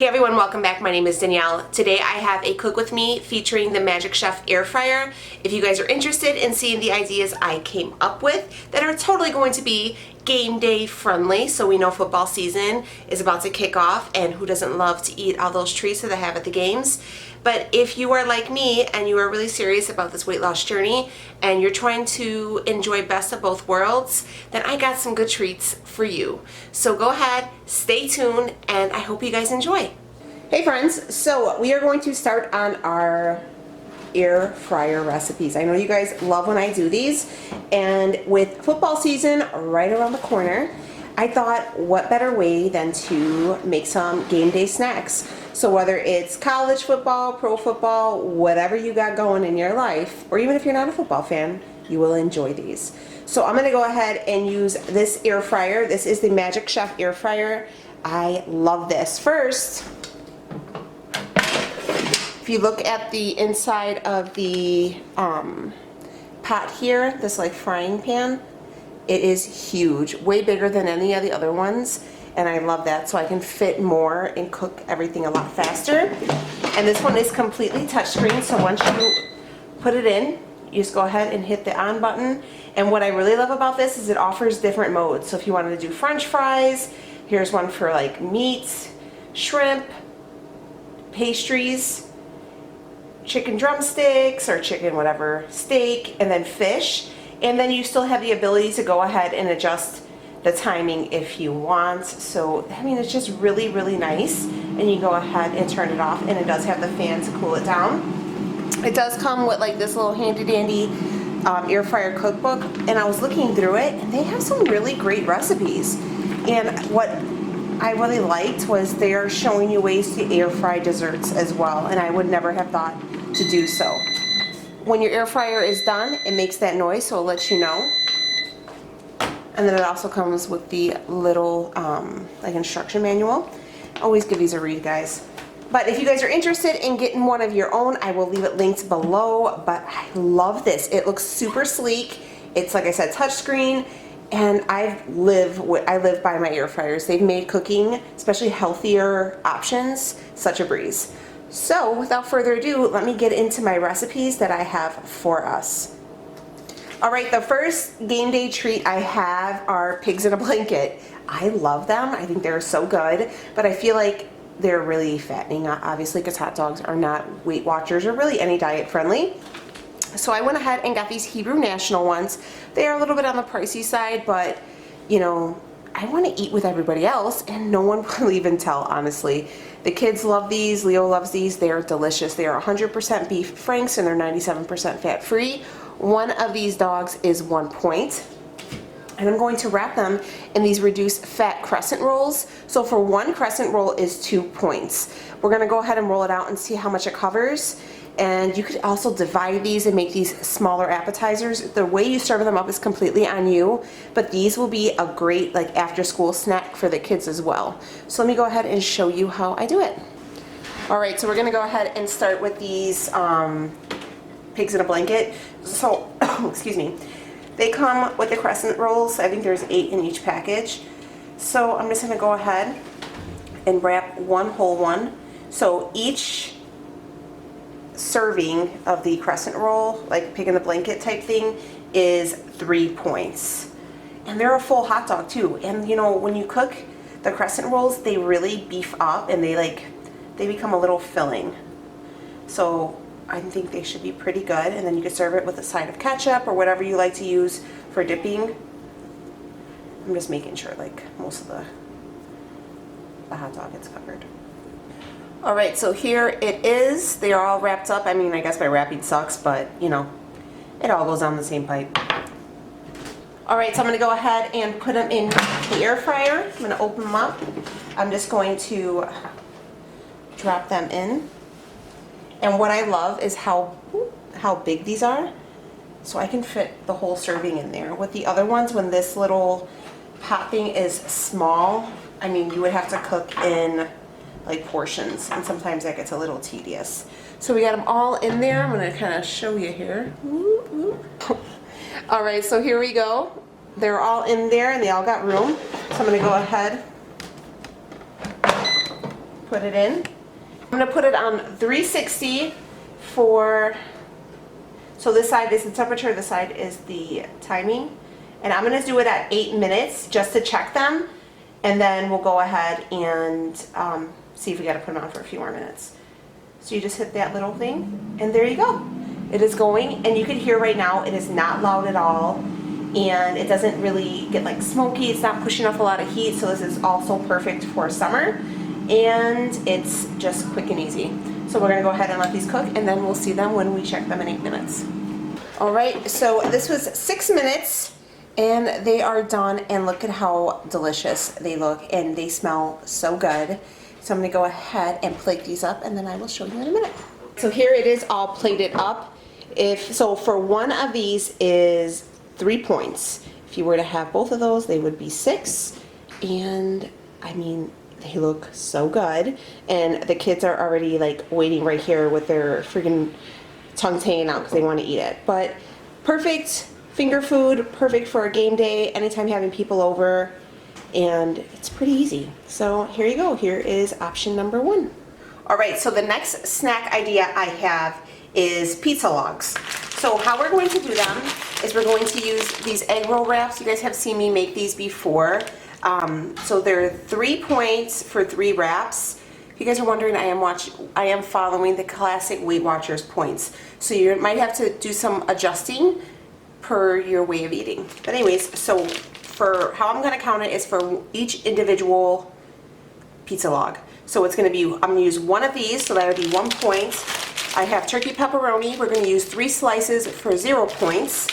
Hey everyone, welcome back. My name is Danielle. Today I have a cook with me featuring the Magic Chef air fryer. If you guys are interested in seeing the ideas I came up with that are totally going to be game day friendly, so we know football season is about to kick off, and who doesn't love to eat all those treats that they have at the games. But if you are like me and you are really serious about this weight loss journey and you're trying to enjoy best of both worlds, then I got some good treats for you. So go ahead, stay tuned, and I hope you guys enjoy. Hey friends, so we are going to start on our air fryer recipes. I know you guys love when I do these, and with football season right around the corner, I thought what better way than to make some game day snacks. So whether it's college football, pro football, whatever you got going in your life, or even if you're not a football fan, you will enjoy these. So I'm gonna go ahead and use this air fryer. This is the Magic Chef air fryer. I love this. First, if you look at the inside of the pot here, this like frying pan, it is huge, way bigger than any of the other ones, and I love that, so I can fit more and cook everything a lot faster. And this one is completely touchscreen, so once you put it in, you just go ahead and hit the on button. And what I really love about this is it offers different modes. So if you wanted to do French fries, here's one for like meat, shrimp, pastries, chicken drumsticks or chicken whatever, steak, and then fish. And then you still have the ability to go ahead and adjust the timing if you want. So I mean, it's just really, really nice. And you go ahead and turn it off, and it does have the fan to cool it down. It does come with like this little handy dandy air fryer cookbook, and I was looking through it, and they have some really great recipes. And what I really liked was they're showing you ways to air fry desserts as well, and I would never have thought to do so. When your air fryer is done, it makes that noise, so it lets you know. And then it also comes with the little like instruction manual. Always give these a read, guys. But if you guys are interested in getting one of your own, I will leave it linked below. But I love this. It looks super sleek. It's, like I said, touchscreen. And I live by my air fryers. They've made cooking, especially healthier options, such a breeze. So without further ado, let me get into my recipes that I have for us. All right, the first game day treat I have are pigs in a blanket. I love them. I think they're so good, but I feel like they're really fattening, obviously, because hot dogs are not Weight Watchers or really any diet friendly. So I went ahead and got these Hebrew National ones. They are a little bit on the pricey side, but you know, I want to eat with everybody else, and no one will even tell, honestly. The kids love these. Leo loves these. They are delicious. They are 100% beef franks, and they're 97% fat free. One of these dogs is 1 point. And I'm going to wrap them in these reduced fat crescent rolls. So for one crescent roll is 2 points. We're gonna go ahead and roll it out and see how much it covers. And you could also divide these and make these smaller appetizers. The way you serve them up is completely on you, but these will be a great like after school snack for the kids as well. So let me go ahead and show you how I do it. All right, so we're gonna go ahead and start with these pigs in a blanket. So, excuse me. They come with the crescent rolls. I think there's 8 in each package. So I'm just gonna go ahead and wrap one whole one. So each serving of the crescent roll, like pig in the blanket type thing, is 3 points. And they're a full hot dog too. And you know, when you cook the crescent rolls, they really beef up and they become a little filling. So I think they should be pretty good, and then you can serve it with a side of ketchup or whatever you like to use for dipping. I'm just making sure like most of the hot dog gets covered. All right, so here it is. They are all wrapped up. I mean, I guess my wrapping sucks, but you know, it all goes down the same pipe. All right, so I'm gonna go ahead and put them in the air fryer. I'm gonna open them up. I'm just going to drop them in. And what I love is how big these are. So I can fit the whole serving in there. With the other ones, when this little pot thing is small, I mean, you would have to cook in like portions, and sometimes that gets a little tedious. So we got them all in there. I'm gonna kind of show you here. All right, so here we go. They're all in there and they all got room. So I'm gonna go ahead put it in. I'm gonna put it on 360 for, so this side is the temperature, this side is the timing. And I'm gonna do it at 8 minutes just to check them. And then we'll go ahead and see if we gotta put them on for a few more minutes. So you just hit that little thing and there you go. It is going, and you can hear right now it is not loud at all. And it doesn't really get like smoky. It's not pushing off a lot of heat. So this is also perfect for summer. And it's just quick and easy. So we're gonna go ahead and let these cook, and then we'll see them when we check them in 8 minutes. All right, so this was 6 minutes and they are done, and look at how delicious they look, and they smell so good. So I'm gonna go ahead and plate these up, and then I will show you in a minute. So here it is all plated up. So for one of these is 3 points. If you were to have both of those, they would be 6. And I mean, they look so good. And the kids are already like waiting right here with their freaking tongues hanging out because they want to eat it. But perfect finger food, perfect for a game day, anytime having people over. And it's pretty easy. So here you go. Here is option number 1. All right, so the next snack idea I have is pizza logs. So how we're going to do them is we're going to use these egg roll wraps. You guys have seen me make these before. So they're 3 points for 3 wraps. If you guys are wondering, I am following the classic Weight Watchers points. So you might have to do some adjusting per your way of eating. But anyways, so for how I'm gonna count it is for each individual pizza log. So it's gonna be, I'm gonna use one of these, so that would be 1 point. I have turkey pepperoni. We're going to use 3 slices for 0 points.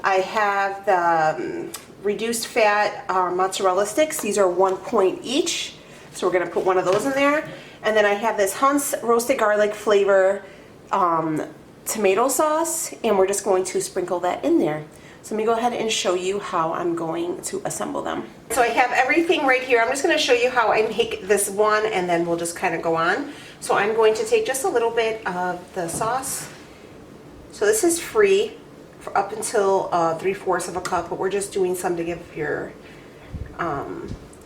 I have the reduced fat mozzarella sticks. These are 1 point each. So we're going to put one of those in there. And then I have this Hunt's roasted garlic flavor tomato sauce, and we're just going to sprinkle that in there. So let me go ahead and show you how I'm going to assemble them. So I have everything right here. I'm just going to show you how I make this one, and then we'll just kind of go on. So I'm going to take just a little bit of the sauce. So this is free for up until 3/4 of a cup, but we're just doing some to give your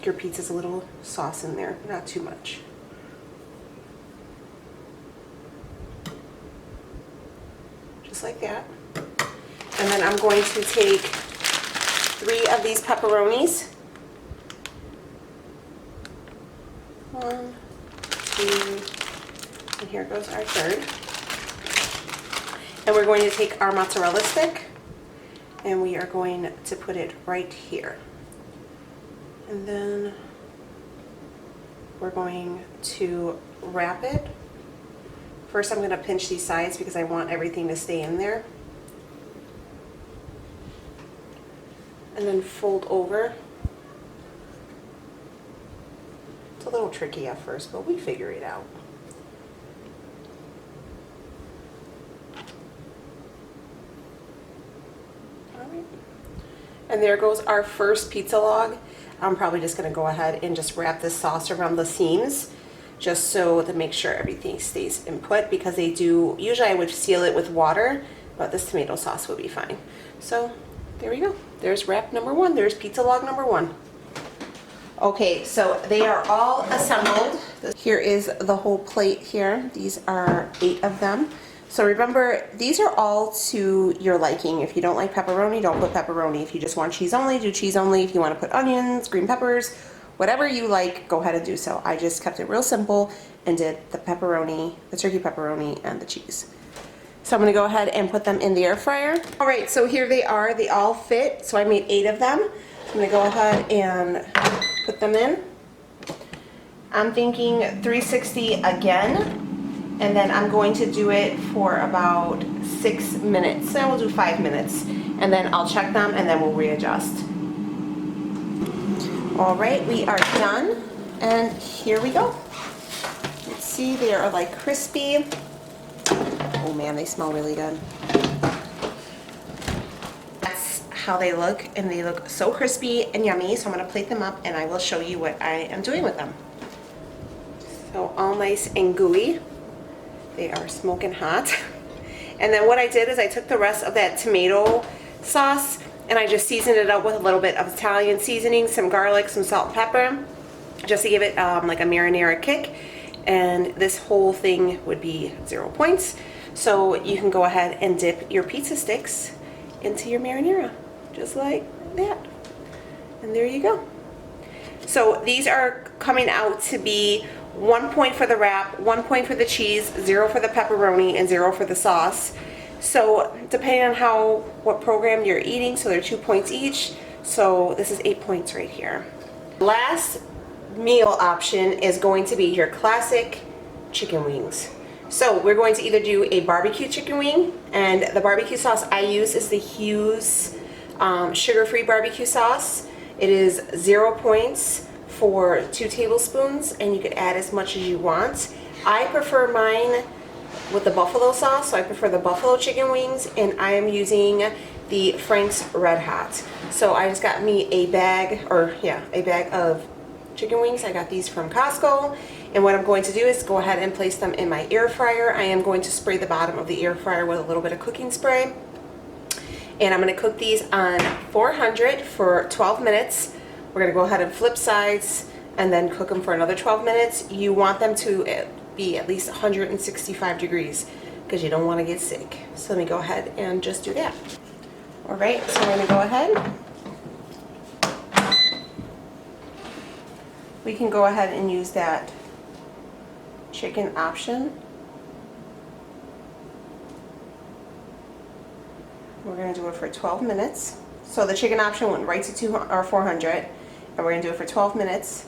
pizzas a little sauce in there, not too much. Just like that. And then I'm going to take 3 of these pepperonis. 1, 2, and here goes our 3rd. And we're going to take our mozzarella stick, and we are going to put it right here. And then we're going to wrap it. First I'm going to pinch these sides because I want everything to stay in there. And then fold over. It's a little tricky at first, but we figure it out. All right. And there goes our first pizza log. I'm probably just going to go ahead and just wrap this sauce around the seams, just so to make sure everything stays in put, because they do, usually I would seal it with water, but this tomato sauce would be fine. So there we go. There's wrap number 1. There's pizza log number 1. Okay, so they are all assembled. Here is the whole plate here. These are 8 of them. So remember, these are all to your liking. If you don't like pepperoni, don't put pepperoni. If you just want cheese only, do cheese only. If you want to put onions, green peppers, whatever you like, go ahead and do so. I just kept it real simple and did the pepperoni, the turkey pepperoni, and the cheese. So I'm going to go ahead and put them in the air fryer. All right, so here they are. They all fit. So I made 8 of them. I'm going to go ahead and put them in. I'm thinking 360 again. And then I'm going to do it for about 6 minutes. And we'll do 5 minutes. And then I'll check them, and then we'll readjust. All right, we are done. And here we go. Let's see, they are like crispy. Oh man, they smell really good. That's how they look, and they look so crispy and yummy. So I'm going to plate them up, and I will show you what I am doing with them. So all nice and gooey. They are smoking hot. And then what I did is I took the rest of that tomato sauce and I just seasoned it up with a little bit of Italian seasoning, some garlic, some salt and pepper, just to give it like a marinara kick. and this whole thing would be 0 points. So you can go ahead and dip your pizza sticks into your marinara, just like that. And there you go. So these are coming out to be 1 point for the wrap, 1 point for the cheese, 0 for the pepperoni, and 0 for the sauce. So depending on what program you're eating, so they're 2 points each. So this is 8 points right here. Last meal option is going to be your classic chicken wings. So we're going to either do a barbecue chicken wing, and the barbecue sauce I use is the Hughes sugar-free barbecue sauce. It is 0 points for 2 tablespoons, and you could add as much as you want. I prefer mine with the buffalo sauce, so I prefer the buffalo chicken wings, and I am using the Frank's Red Hot. So I just got me a bag of chicken wings. I got these from Costco, and what I'm going to do is go ahead and place them in my air fryer. I am going to spray the bottom of the air fryer with a little bit of cooking spray, and I'm going to cook these on 400 for 12 minutes. We're going to go ahead and flip sides and then cook them for another 12 minutes. You want them to be at least 165 degrees because you don't want to get sick. So let me go ahead and just do that. All right, so I'm going to go ahead. We can go ahead and use that chicken option. We're going to do it for 12 minutes. So the chicken option went right to 400, and we're going to do it for 12 minutes,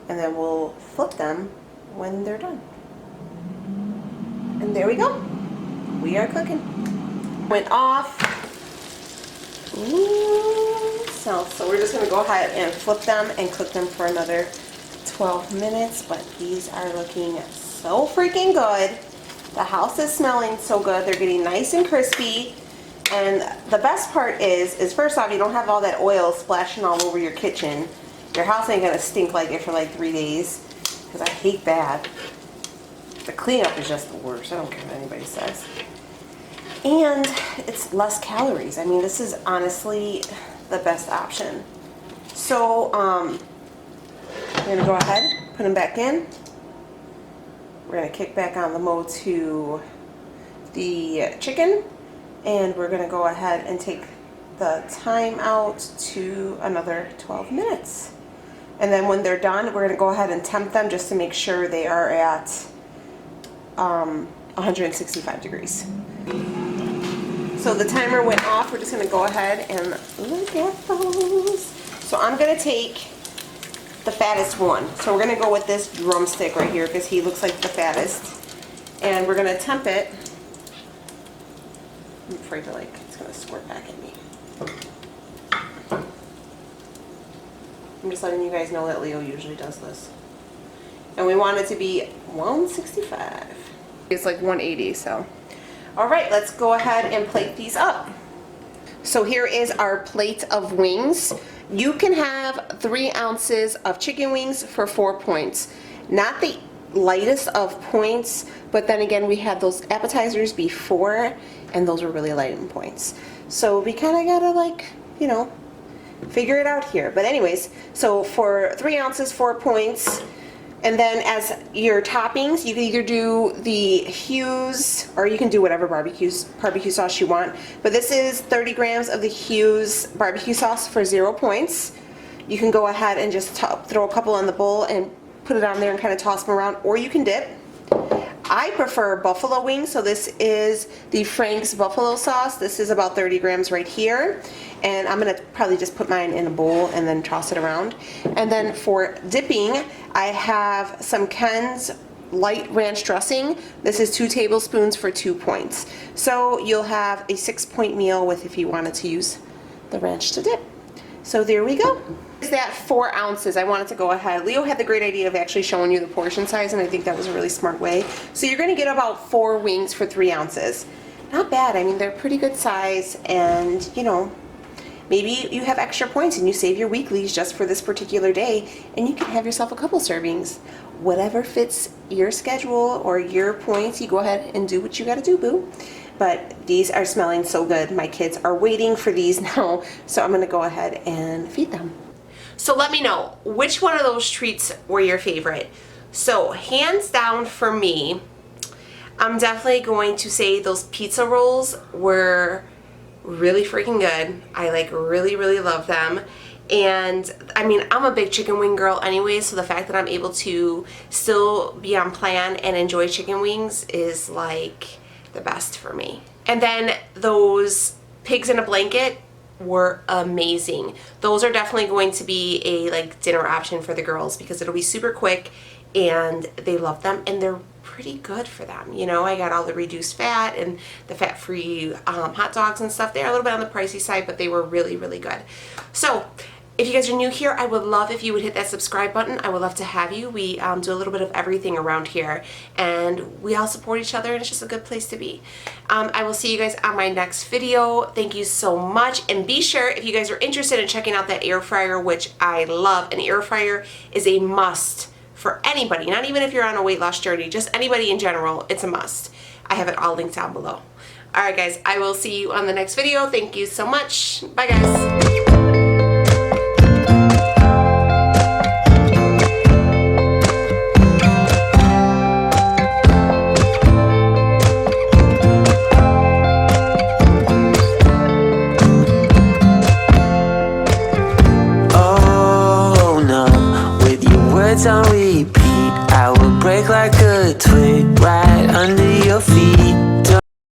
and then we'll flip them when they're done. And there we go. We are cooking. Went off. Ooh, so we're just going to go ahead and flip them and cook them for another 12 minutes, but these are looking so freaking good. The house is smelling so good. They're getting nice and crispy. And the best part is first off, you don't have all that oil splashing all over your kitchen. Your house ain't gonna stink like it for like 3 days, because I hate that. The cleanup is just the worst. I don't care what anybody says. And it's less calories. I mean, this is honestly the best option. So I'm gonna go ahead, put them back in. We're gonna kick back on the mode to the chicken, and we're gonna go ahead and take the time out to another 12 minutes. And then when they're done, we're gonna go ahead and temp them just to make sure they are at 165 degrees. So the timer went off. We're just gonna go ahead and look at those. So I'm gonna take the fattest one. So we're gonna go with this drumstick right here because he looks like the fattest. And we're gonna temp it. I'm afraid to it's gonna squirt back at me. I'm just letting you guys know that Leo usually does this. And we want it to be 165. It's like 180, so. All right, let's go ahead and plate these up. So here is our plate of wings. You can have 3 ounces of chicken wings for 4 points. Not the lightest of points, but then again, we had those appetizers before, and those were really light in points. So we kind of gotta figure it out here. But anyways, so for 3 ounces, 4 points. And then as your toppings, you can either do the Hughes, or you can do whatever barbecue sauce you want. But this is 30 grams of the Hughes barbecue sauce for 0 points. You can go ahead and just throw a couple in the bowl and put it on there and kind of toss them around, or you can dip. I prefer buffalo wings, so this is the Frank's buffalo sauce. This is about 30 grams right here. And I'm gonna probably just put mine in a bowl and then toss it around. And then for dipping, I have some Ken's light ranch dressing. This is 2 tablespoons for 2 points. So you'll have a 6-point meal with if you wanted to use the ranch to dip. So there we go. Is that 4 ounces? I wanted to go ahead. Leo had the great idea of actually showing you the portion size, and I think that was a really smart way. So you're gonna get about 4 wings for 3 ounces. Not bad. I mean, they're pretty good size, and maybe you have extra points and you save your weeklies just for this particular day, and you can have yourself a couple servings. Whatever fits your schedule or your points, you go ahead and do what you gotta do, boo. But these are smelling so good. My kids are waiting for these now, so I'm gonna go ahead and feed them. So let me know, which one of those treats were your favorite? So hands down for me, I'm definitely going to say those pizza rolls were really freaking good. I like really, really love them. And I mean, I'm a big chicken wing girl anyway, so the fact that I'm able to still be on plan and enjoy chicken wings is like the best for me. And then those pigs in a blanket were amazing. Those are definitely going to be a like dinner option for the girls because it'll be super quick and they love them and they're pretty good for them. You know, I got all the reduced fat and the fat-free hot dogs and stuff. They're a little bit on the pricey side, but they were really, really good. So if you guys are new here, I would love if you would hit that subscribe button. I would love to have you. We do a little bit of everything around here, and we all support each other, and it's just a good place to be. I will see you guys on my next video. Thank you so much, and be sure, if you guys are interested in checking out that air fryer, which I love, an air fryer is a must for anybody, not even if you're on a weight loss journey, just anybody in general, it's a must. I have it all linked down below. All right, guys, I will see you on the next video. Thank you so much. Bye, guys. On repeat, I would break like a twig right under your feet.